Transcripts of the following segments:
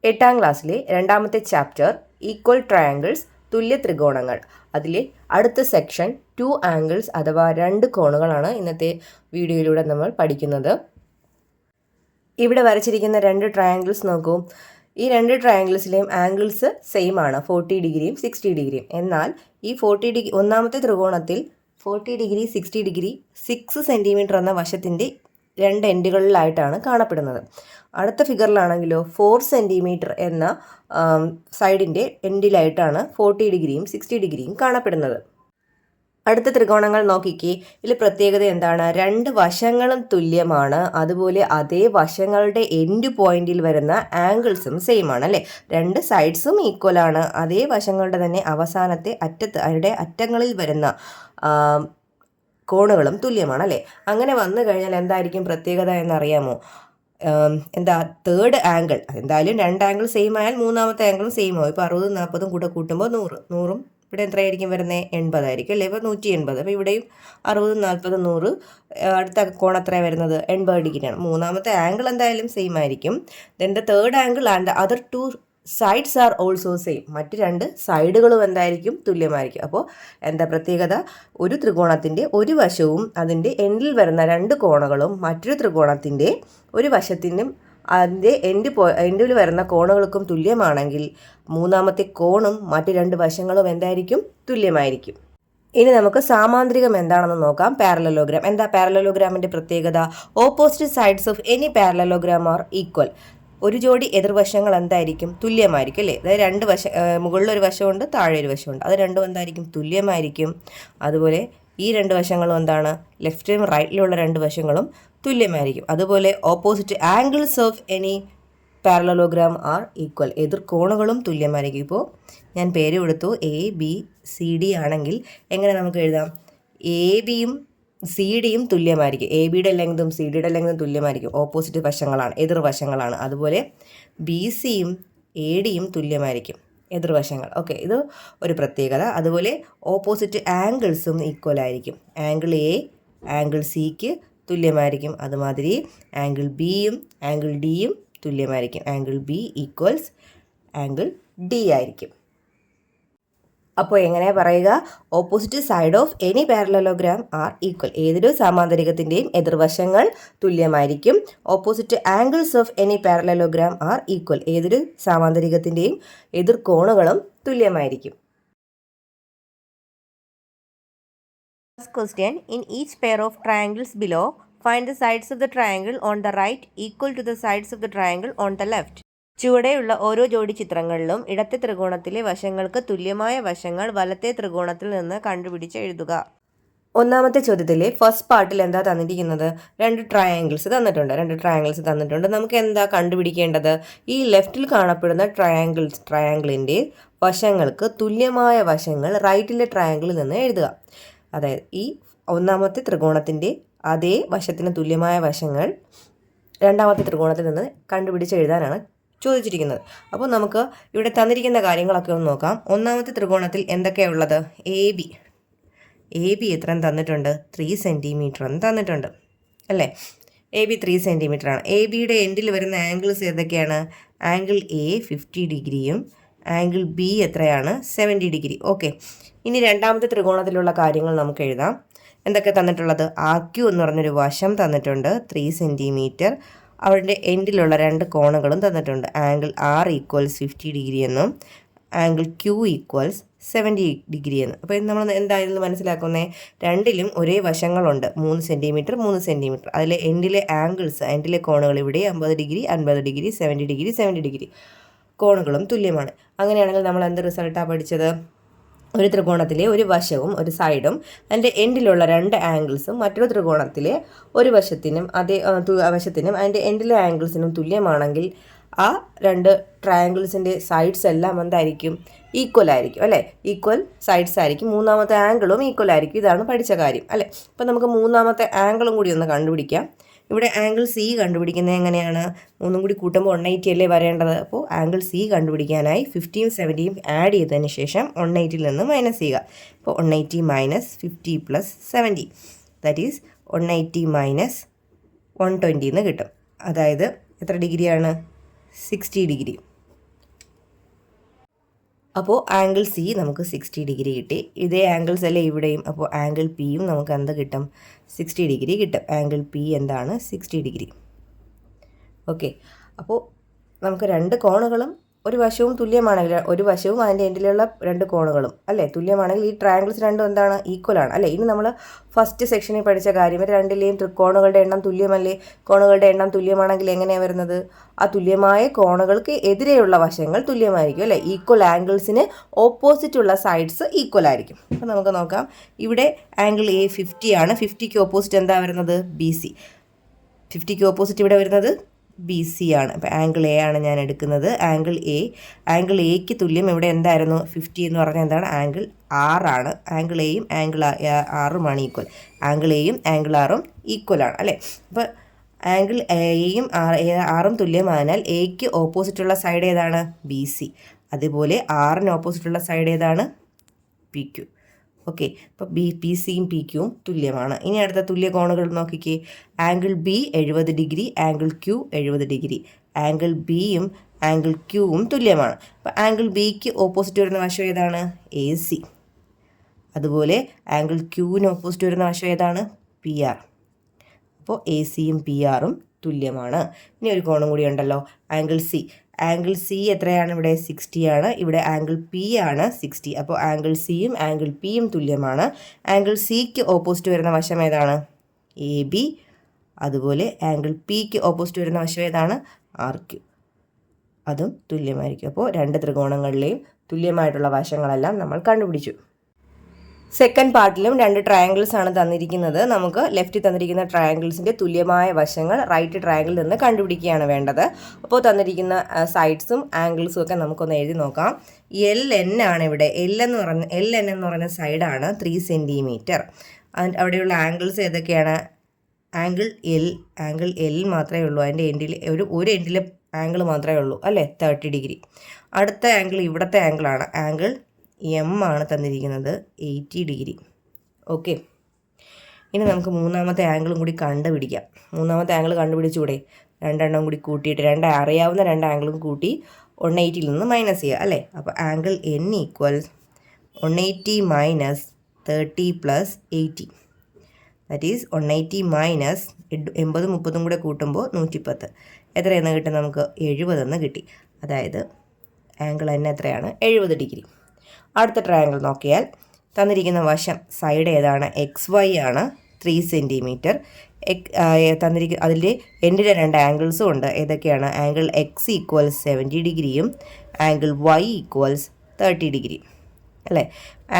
8ാം ക്ലാസ്സിലെ രണ്ടാമത്തെ chapter equal triangles തുല്യ ത്രികോണങ്ങൾ. അതിലെ അടുത്ത സെക്ഷൻ 2 ആംഗിൾസ് അഥവാ രണ്ട് കോണുകളാണ് ഇന്നത്തെ വീഡിയോയിലൂടെ നമ്മൾ പഠിക്കുന്നത്. ഇവിടെ വരച്ചിരിക്കുന്ന രണ്ട് ട്രയാങ്കിൾസ് നോക്കൂ. ഈ രണ്ട് ട്രയാങ്കിൾസിലെയും ആംഗിൾസ് സെയിം ആണ്, 40 ഡിഗ്രിയും 60 ഡിഗ്രിയും. എന്നാൽ ഈ 40 ഡിഗ്രി ഒന്നാമത്തെ ത്രികോണത്തിൽ 40 ഡിഗ്രി 60 ഡിഗ്രി 6 സെൻറ്റിമീറ്റർ എന്ന വശത്തിൻ്റെ രണ്ട് എൻഡുകളിലായിട്ടാണ് കാണപ്പെടുന്നത്. അടുത്ത ഫിഗറിലാണെങ്കിലോ 4 സെൻറ്റിമീറ്റർ എന്ന സൈഡിൻ്റെ എൻഡിലായിട്ടാണ് 40 ഡിഗ്രിയും 60 ഡിഗ്രിയും കാണപ്പെടുന്നത്. അടുത്ത ത്രികോണങ്ങൾ നോക്കിക്കേ. ഇതിൽ പ്രത്യേകത എന്താണ്? രണ്ട് വശങ്ങളും തുല്യമാണ്, അതുപോലെ അതേ വശങ്ങളുടെ എൻഡ് പോയിന്റിൽ വരുന്ന ആംഗിൾസും സെയിം ആണ് അല്ലേ. രണ്ട് സൈഡ്സും ഈക്വൽ ആണ്, അതേ വശങ്ങളുടെ തന്നെ അവസാനത്തെ അവരുടെ അറ്റങ്ങളിൽ വരുന്ന കോണുകളും തുല്യമാണ് അല്ലേ. അങ്ങനെ വന്നു കഴിഞ്ഞാൽ എന്തായിരിക്കും പ്രത്യേകത എന്നറിയാമോ? എന്താ തേർഡ് ആംഗിൾ, എന്തായാലും രണ്ട് ആംഗിൾ സെയിം ആയാൽ മൂന്നാമത്തെ ആംഗിളും സെയിം ആവും. ഇപ്പോൾ 60 40 കൂടെ കൂട്ടുമ്പോൾ 100 ഇവിടെ എത്രയായിരിക്കും വരുന്നത്? 80 ആയിരിക്കും അല്ലേ. ഇപ്പോൾ 180. അപ്പോൾ ഇവിടെയും 60 40 100. അടുത്ത കോൺ എത്രയാണ് വരുന്നത്? 80 ഡിഗ്രിയാണ്. മൂന്നാമത്തെ ആംഗിൾ എന്തായാലും സെയിം ആയിരിക്കും. Then the third angle and other two sides are also same. മറ്റ് രണ്ട് സൈഡുകളും എന്തായിരിക്കും? തുല്യമായിരിക്കും. അപ്പോൾ എന്താ പ്രത്യേകത? ഒരു ത്രികോണത്തിൻ്റെ ഒരു വശവും അതിൻ്റെ എൻഡിൽ വരുന്ന രണ്ട് കോണുകളും മറ്റൊരു ത്രികോണത്തിൻ്റെ ഒരു വശത്തിനും അതിൻ്റെ എൻഡിൽ വരുന്ന കോണുകൾക്കും തുല്യമാണെങ്കിൽ മൂന്നാമത്തെ കോണും മറ്റ് രണ്ട് വശങ്ങളും എന്തായിരിക്കും? തുല്യമായിരിക്കും. ഇനി നമുക്ക് സാമാന്ത്രികം എന്താണെന്ന് നോക്കാം. പാരലലോഗ്രാം. എന്താ പാരലലോഗ്രാമിൻ്റെ പ്രത്യേകത? Opposite sides of any parallelogram are equal. ഒരു ജോഡി എതിർവശങ്ങൾ എന്തായിരിക്കും? തുല്യമായിരിക്കും അല്ലേ. അതായത് രണ്ട് മുകളിലൊരു വശമുണ്ട്, താഴെ ഒരു വശമുണ്ട്, അത് രണ്ടും എന്തായിരിക്കും? തുല്യമായിരിക്കും. അതുപോലെ ഈ രണ്ട് വശങ്ങളും എന്താണ്? ലെഫ്റ്റിലും റൈറ്റിലുള്ള രണ്ട് വശങ്ങളും തുല്യമായിരിക്കും. അതുപോലെ opposite angles of any parallelogram are equal. എതിർ കോണുകളും തുല്യമായിരിക്കും. ഇപ്പോൾ ഞാൻ പേര് കൊടുത്തു ABCD ആണെങ്കിൽ എങ്ങനെ നമുക്ക് എഴുതാം? ABയും CD തുല്യമായിരിക്കും. ABയുടെ ലെങ്തും CDയുടെ ലെങ്തും തുല്യമായിരിക്കും. ഓപ്പോസിറ്റ് വശങ്ങളാണ്, എതിർവശങ്ങളാണ്. അതുപോലെ BCയും ADയും തുല്യമായിരിക്കും, എതിർവശങ്ങൾ. ഓക്കെ, ഇത് ഒരു പ്രത്യേകത. അതുപോലെ ഓപ്പോസിറ്റ് ആംഗിൾസും ഈക്വൽ ആയിരിക്കും. ആംഗിൾ A ആംഗിൾ Cക്ക് തുല്യമായിരിക്കും. അതുമാതിരി ആംഗിൾ Bയും ആംഗിൾ Dയും തുല്യമായിരിക്കും. Angle B equals angle D ആയിരിക്കും. അപ്പോൾ എങ്ങനെ പറയുക? Opposite side of any parallelogram are equal. ഏതൊരു സാമാന്തരികത്തിൻ്റെയും എതിർവശങ്ങൾ തുല്യമായിരിക്കും. Opposite angles of any parallelogram are equal. ഏതൊരു സാമാന്തരികത്തിൻ്റെയും എതിർ കോണുകളും തുല്യമായിരിക്കും. First question, in each pair of triangles below, find the sides of the triangle on the right equal to the sides of the triangle on the left. ചുവടെയുള്ള ഓരോ ജോഡി ചിത്രങ്ങളിലും ഇടത്തെ ത്രികോണത്തിലെ വശങ്ങൾക്ക് തുല്യമായ വശങ്ങൾ വലത്തെ ത്രികോണത്തിൽ നിന്ന് കണ്ടുപിടിച്ച് എഴുതുക. ഒന്നാമത്തെ ചോദ്യത്തിലെ ഫസ്റ്റ് പാർട്ടിൽ എന്താ തന്നിരിക്കുന്നത്? രണ്ട് ട്രയാങ്കിൾസ് തന്നിട്ടുണ്ട്. നമുക്ക് എന്താ കണ്ടുപിടിക്കേണ്ടത്? ഈ ലെഫ്റ്റിൽ കാണപ്പെടുന്ന ട്രയാങ്കിളിൻ്റെ വശങ്ങൾക്ക് തുല്യമായ വശങ്ങൾ റൈറ്റിലെ ട്രയാങ്കിളിൽ നിന്ന് എഴുതുക. അതായത് ഈ ഒന്നാമത്തെ ത്രികോണത്തിൻ്റെ അതേ വശത്തിന് തുല്യമായ വശങ്ങൾ രണ്ടാമത്തെ ത്രികോണത്തിൽ നിന്ന് കണ്ടുപിടിച്ച് എഴുതാനാണ് ചോദിച്ചിരിക്കുന്നത്. അപ്പോൾ നമുക്ക് ഇവിടെ തന്നിരിക്കുന്ന കാര്യങ്ങളൊക്കെ ഒന്ന് നോക്കാം. ഒന്നാമത്തെ ത്രികോണത്തിൽ എന്തൊക്കെയാണ് ഉള്ളത്? AB എത്രയും തന്നിട്ടുണ്ട്? 3 സെൻറ്റിമീറ്റർ എന്ന് തന്നിട്ടുണ്ട് അല്ലേ. AB 3 സെൻറ്റിമീറ്റർ ആണ്. ABയുടെ എൻഡിൽ വരുന്ന ആംഗിൾസ് ഏതൊക്കെയാണ്? ആംഗിൾ A 50 ഡിഗ്രിയും ആംഗിൾ B എത്രയാണ്? 70 ഡിഗ്രി. ഓക്കെ, ഇനി രണ്ടാമത്തെ ത്രികോണത്തിലുള്ള കാര്യങ്ങൾ നമുക്ക് എഴുതാം. എന്തൊക്കെ തന്നിട്ടുള്ളത്? RQ എന്ന് പറഞ്ഞൊരു വശം തന്നിട്ടുണ്ട്, 3 സെൻറ്റിമീറ്റർ. അവരുടെ എൻഡിലുള്ള രണ്ട് കോണുകളും തന്നിട്ടുണ്ട്. ആംഗിൾ R ഈക്വൽസ് 50 ഡിഗ്രി എന്നും ആംഗിൾ Q ഈക്വൽസ് 70 ഡിഗ്രി എന്നും. അപ്പോൾ ഇത് നമ്മൾ എന്തായാലും മനസ്സിലാക്കുന്നത്? രണ്ടിലും ഒരേ വശങ്ങളുണ്ട്, 3 സെൻറ്റിമീറ്റർ. അതിലെ എൻഡിലെ കോണുകൾ ഇവിടെ 50 ഡിഗ്രി 50 ഡിഗ്രി 70 ഡിഗ്രി കോണുകളും തുല്യമാണ്. അങ്ങനെയാണെങ്കിൽ നമ്മൾ എന്ത് റിസൾട്ടാണ് പഠിച്ചത്? ഒരു ത്രികോണത്തിലെ ഒരു വശവും ഒരു സൈഡും അതിൻ്റെ എൻഡിലുള്ള രണ്ട് ആംഗിൾസും മറ്റൊരു ത്രികോണത്തിലെ ഒരു വശത്തിനും വശത്തിനും അതിൻ്റെ എൻഡിലെ ആംഗിൾസിനും തുല്യമാണെങ്കിൽ ആ രണ്ട് ട്രയാങ്കിൾസിൻ്റെ സൈഡ്സ് എല്ലാം എന്തായിരിക്കും? ഈക്വൽ ആയിരിക്കും അല്ലേ. ഈക്വൽ സൈഡ്സ് ആയിരിക്കും. മൂന്നാമത്തെ ആംഗിളും ഈക്വൽ ആയിരിക്കും. ഇതാണ് പഠിച്ച കാര്യം അല്ലേ. അപ്പോൾ നമുക്ക് മൂന്നാമത്തെ ആംഗിളും കൂടി ഒന്ന് കണ്ടുപിടിക്കാം. ഇവിടെ ആംഗിൾ C കണ്ടുപിടിക്കുന്നത് എങ്ങനെയാണ്? മൂന്നും കൂടി കൂട്ടുമ്പോൾ 180 അല്ലേ വരേണ്ടത്. അപ്പോൾ ആംഗിൾ C കണ്ടുപിടിക്കാനായി 50യും 70യും ആഡ് ചെയ്തതിന് ശേഷം 180ൽ നിന്ന് മൈനസ് ചെയ്യുക. അപ്പോൾ 180 minus 50 plus 70 that is 180 minus 120 എന്ന് കിട്ടും. അതായത് എത്ര ഡിഗ്രിയാണ്? 60 ഡിഗ്രി. അപ്പോൾ ആംഗിൾ സി നമുക്ക് 60 ഡിഗ്രി കിട്ടി. ഇതേ ആംഗിൾസ് അല്ലേ ഇവിടെയും. അപ്പോൾ ആംഗിൾ പിയും നമുക്ക് എന്ത് കിട്ടും? 60 ഡിഗ്രി കിട്ടും. ആംഗിൾ പി എന്താണ്? 60 ഡിഗ്രി. ഓക്കെ, അപ്പോൾ നമുക്ക് രണ്ട് കോണുകളും ഒരു വശവും തുല്യമാണെങ്കിൽ, ഒരു വശവും അതിൻ്റെ എൻഡിലുള്ള രണ്ട് കോണുകളും അല്ലേ തുല്യമാണെങ്കിൽ ഈ ട്രയാങ്കിൾസ് രണ്ടും എന്താണ്? ഈക്വലാണ് അല്ലേ. ഇനി നമ്മൾ ഫസ്റ്റ് സെക്ഷനിൽ പഠിച്ച കാര്യം, രണ്ടിലെയും കോണുകളുടെ എണ്ണം തുല്യമല്ലേ. കോണുകളുടെ എണ്ണം തുല്യമാണെങ്കിൽ എങ്ങനെയാണ് വരുന്നത്? ആ തുല്യമായ കോണുകൾക്ക് എതിരെയുള്ള വശങ്ങൾ തുല്യമായിരിക്കും അല്ലേ. ഈക്വൽ ആംഗിൾസിന് ഓപ്പോസിറ്റ് ഉള്ള സൈഡ്സ് ഈക്വൽ ആയിരിക്കും. അപ്പോൾ നമുക്ക് നോക്കാം. ഇവിടെ ആംഗിൾ എ 50 ആണ്. 50ക്ക് ഓപ്പോസിറ്റ് എന്താ വരുന്നത്? BC. 50ക്ക് ഓപ്പോസിറ്റ് ഇവിടെ വരുന്നത് BC ആണ്. അപ്പോൾ ആംഗിൾ എ ആണ് ഞാൻ എടുക്കുന്നത്. ആംഗിൾ എക്ക് തുല്യം ഇവിടെ എന്തായിരുന്നു? 50 എന്ന് പറഞ്ഞാൽ എന്താണ്? ആംഗിൾ ആറാണ്. ആംഗിൾ എയും ആംഗിൾ ആറുമാണ് ഈക്വൽ. ആംഗിൾ എയും ആംഗിൾ ആറും ഈക്വലാണ് അല്ലേ. അപ്പോൾ ആംഗിൾ എയും ആറും തുല്യമായതിനാൽ എക്ക് ഓപ്പോസിറ്റുള്ള സൈഡ് ഏതാണ്? BC. അതുപോലെ ആറിന് ഓപ്പോസിറ്റുള്ള സൈഡ് ഏതാണ്? PQ. ഓക്കെ, അപ്പോൾ PCയും PQവും തുല്യമാണ്. ഇനി അടുത്ത തുല്യ കോണുകൾ നോക്കിക്കേ. Angle B 70 degree, angle Q 70 degree. Angle Bയും ആംഗിൾ Qവും തുല്യമാണ്. അപ്പോൾ ആംഗിൾ Bക്ക് ഓപ്പോസിറ്റ് വരുന്ന വശം ഏതാണ്? AC. അതുപോലെ ആംഗിൾ Qന് ഓപ്പോസിറ്റ് വരുന്ന വശം ഏതാണ്? PR. അപ്പോൾ ACയും PRും തുല്യമാണ്. ഇനി ഒരു കോണും കൂടി ഉണ്ടല്ലോ, ആംഗിൾ C. ആംഗിൾ C എത്രയാണ്? ഇവിടെ 60 ആണ്. ഇവിടെ ആംഗിൾ P ആണ് 60. അപ്പോൾ ആംഗിൾ Cയും ആംഗിൾ Pയും തുല്യമാണ്. ആംഗിൾ Cക്ക് ഓപ്പോസിറ്റ് വരുന്ന വശം ഏതാണ്? AB. അതുപോലെ ആംഗിൾ Pക്ക് ഓപ്പോസിറ്റ് വരുന്ന വശം ഏതാണ്? RQ. അതും തുല്യമായിരിക്കും. അപ്പോൾ രണ്ട് ത്രികോണങ്ങളിലെയും തുല്യമായിട്ടുള്ള വശങ്ങളെല്ലാം നമ്മൾ കണ്ടുപിടിച്ചു. സെക്കൻഡ് പാർട്ടിലും രണ്ട് ട്രയാങ്കിൾസ് ആണ് തന്നിരിക്കുന്നത്. നമുക്ക് ലെഫ്റ്റിൽ തന്നിരിക്കുന്ന ട്രയാങ്കിൾസിൻ്റെ തുല്യമായ വശങ്ങൾ റൈറ്റ് ട്രയാങ്കിളിൽ നിന്ന് കണ്ടുപിടിക്കുകയാണ് വേണ്ടത്. അപ്പോൾ തന്നിരിക്കുന്ന സൈഡ്സും ആംഗിൾസും ഒക്കെ നമുക്കൊന്ന് എഴുതി നോക്കാം. LN ആണ് ഇവിടെ. LN എന്ന് പറഞ്ഞ സൈഡാണ് 3 സെൻറ്റിമീറ്റർ. അവിടെയുള്ള ആംഗിൾസ് ഏതൊക്കെയാണ്? ആംഗിൾ L മാത്രമേ ഉള്ളൂ. അതിൻ്റെ എൻഡിൽ ഒരു എൻഡിൽ ആംഗിൾ മാത്രമേ ഉള്ളൂ അല്ലേ, 30 ഡിഗ്രി. അടുത്ത ആംഗിൾ ഇവിടുത്തെ ആംഗിളാണ്. ആംഗിൾ M ആണ് തന്നിരിക്കുന്നത്, 80 ഡിഗ്രി. ഓക്കെ, ഇനി നമുക്ക് മൂന്നാമത്തെ ആംഗിളും കൂടി കണ്ടുപിടിക്കാം. മൂന്നാമത്തെ ആംഗിൾ കണ്ടുപിടിച്ചൂടെ? രണ്ടെണ്ണം കൂടി കൂട്ടിയിട്ട് അറിയാവുന്ന രണ്ട് ആംഗിളും കൂട്ടി 180 നിന്ന് മൈനസ് ചെയ്യുക അല്ലേ. അപ്പോൾ angle N equals 180 minus 30 plus 80. That is 180 minus 80 30 കൂടെ കൂട്ടുമ്പോൾ 110. എത്രയെന്ന് കിട്ടും? നമുക്ക് 70 എന്ന് കിട്ടി. അതായത് ആംഗിൾ N എത്രയാണ്? 70 ഡിഗ്രി. അടുത്ത ട്രയാങ്കിൾ നോക്കിയാൽ തന്നിരിക്കുന്ന വശം സൈഡ് ഏതാണ്? XY ആണ്, 3 സെൻറ്റിമീറ്റർ. അതിൻ്റെ എൻഡിലെ രണ്ട് ആംഗിൾസും ഉണ്ട്. ഏതൊക്കെയാണ്? ആംഗിൾ X ഈക്വൽസ് 70 ഡിഗ്രിയും ആംഗിൾ Y ഈക്വൽസ് 30 ഡിഗ്രി അല്ലേ.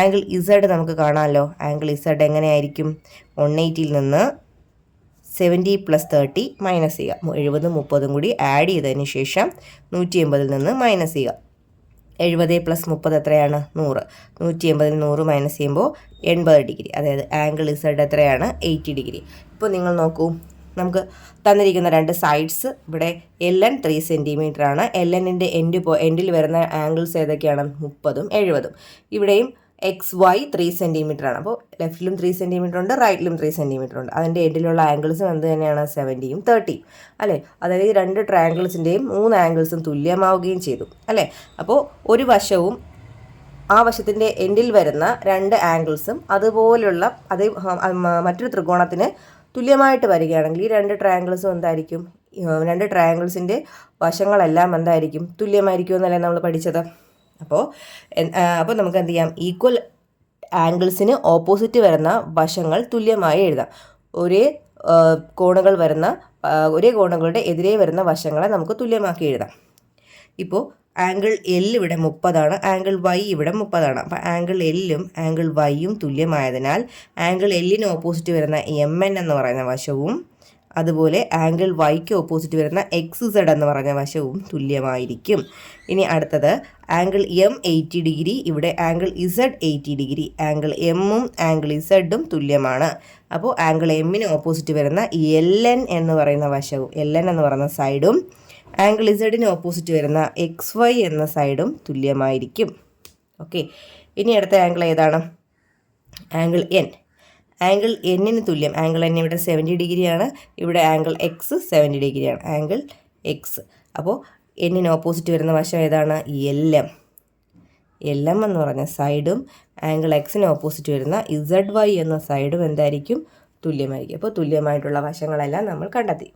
ആംഗിൾ Z നമുക്ക് കാണാമല്ലോ. ആംഗിൾ Z എങ്ങനെയായിരിക്കും? 180 നിന്ന് 70 പ്ലസ് 30 മൈനസ് ചെയ്യുക. 70 30 കൂടി ആഡ് ചെയ്തതിന് ശേഷം 180 നിന്ന് മൈനസ് ചെയ്യുക. 70 പ്ലസ് 30 എത്രയാണ്? 100. 180 100 മൈനസ് ചെയ്യുമ്പോൾ 80 ഡിഗ്രി. അതായത് ആംഗിൾ Z എത്രയാണ്? 80 ഡിഗ്രി. ഇപ്പോൾ നിങ്ങൾ നോക്കൂ, നമുക്ക് തന്നിരിക്കുന്ന രണ്ട് സൈഡ്സ് ഇവിടെ LN 3 സെൻറ്റിമീറ്റർ ആണ്. LNൻ്റെ എൻഡിൽ വരുന്ന ആംഗിൾസ് ഏതൊക്കെയാണ്? 30ഉം 70ഉം. ഇവിടെയും XY 3 സെൻറ്റിമീറ്റർ ആണ്. അപ്പോൾ ലെഫ്റ്റിലും 3 സെൻറ്റിമീറ്റർ ഉണ്ട്, റൈറ്റിലും 3 സെൻറ്റിമീറ്റർ ഉണ്ട്. അതിൻ്റെ എൻഡിലുള്ള ആംഗിൾസും എന്ത് തന്നെയാണ്? 70ഉം 30ഉം അല്ലേ. അതായത് ഈ രണ്ട് ട്രയാങ്കിൾസിൻ്റെയും 3 ആംഗിൾസും തുല്യമാവുകയും ചെയ്തു അല്ലേ. അപ്പോൾ ഒരു വശവും ആ വശത്തിൻ്റെ എൻഡിൽ വരുന്ന രണ്ട് ആംഗിൾസും അതുപോലുള്ള മറ്റൊരു ത്രികോണത്തിന് തുല്യമായിട്ട് വരികയാണെങ്കിൽ ഈ രണ്ട് ട്രയാങ്കിൾസും എന്തായിരിക്കും? രണ്ട് ട്രയാങ്കിൾസിൻ്റെ വശങ്ങളെല്ലാം എന്തായിരിക്കും? തുല്യമായിരിക്കും എന്നല്ലേ നമ്മൾ പഠിച്ചത്. അപ്പോൾ നമുക്ക് എന്ത് ചെയ്യാം? ഈക്വൽ ആംഗിൾസിന് ഓപ്പോസിറ്റ് വരുന്ന വശങ്ങൾ തുല്യമായി എഴുതാം. ഒരേ കോണുകളുടെ എതിരെ വരുന്ന വശങ്ങളെ നമുക്ക് തുല്യമാക്കി എഴുതാം. ഇപ്പോൾ ആംഗിൾ L ഇവിടെ 30ആണ്, ആംഗിൾ Y ഇവിടെ 30ആണ്. അപ്പോൾ ആംഗിൾ Lഉം ആംഗിൾ Yയും തുല്യമായതിനാൽ ആംഗിൾ Lന് ഓപ്പോസിറ്റ് വരുന്ന MN എന്ന് പറയുന്ന വശവും അതുപോലെ ആംഗിൾ Yക്ക് ഓപ്പോസിറ്റ് വരുന്ന XZ എന്ന് പറഞ്ഞ വശവും തുല്യമായിരിക്കും. ഇനി ആംഗിൾ M 80 ഡിഗ്രി, ഇവിടെ ആംഗിൾ Z 80 ഡിഗ്രി. ആംഗിൾ Mഉം ആംഗിൾ Zഉം തുല്യമാണ്. അപ്പോൾ ആംഗിൾ Mന് ഓപ്പോസിറ്റ് വരുന്ന LN എന്ന് പറയുന്ന വശവും LN എന്ന് പറയുന്ന സൈഡും ആംഗിൾ Zന് ഓപ്പോസിറ്റ് വരുന്ന XY എന്ന സൈഡും തുല്യമായിരിക്കും. ഓക്കെ, ഇനി അടുത്ത ആംഗിൾ ഏതാണ്? Angle N. ആംഗിൾ Nന് തുല്യം. ആംഗിൾ N ഇവിടെ 70 ഡിഗ്രിയാണ്. ഇവിടെ ആംഗിൾ X 70 ഡിഗ്രിയാണ്. Angle X. അപ്പോൾ Nന് ഓപ്പോസിറ്റ് വരുന്ന വശം ഏതാണ്? LM. LM എന്ന് പറഞ്ഞ സൈഡും ആംഗിൾ എക്സിന് ഓപ്പോസിറ്റ് വരുന്ന ZY എന്ന സൈഡും എന്തായിരിക്കും? തുല്യമായിരിക്കും. അപ്പോൾ തുല്യമായിട്ടുള്ള വശങ്ങളെല്ലാം നമ്മൾ കണ്ടെത്തി.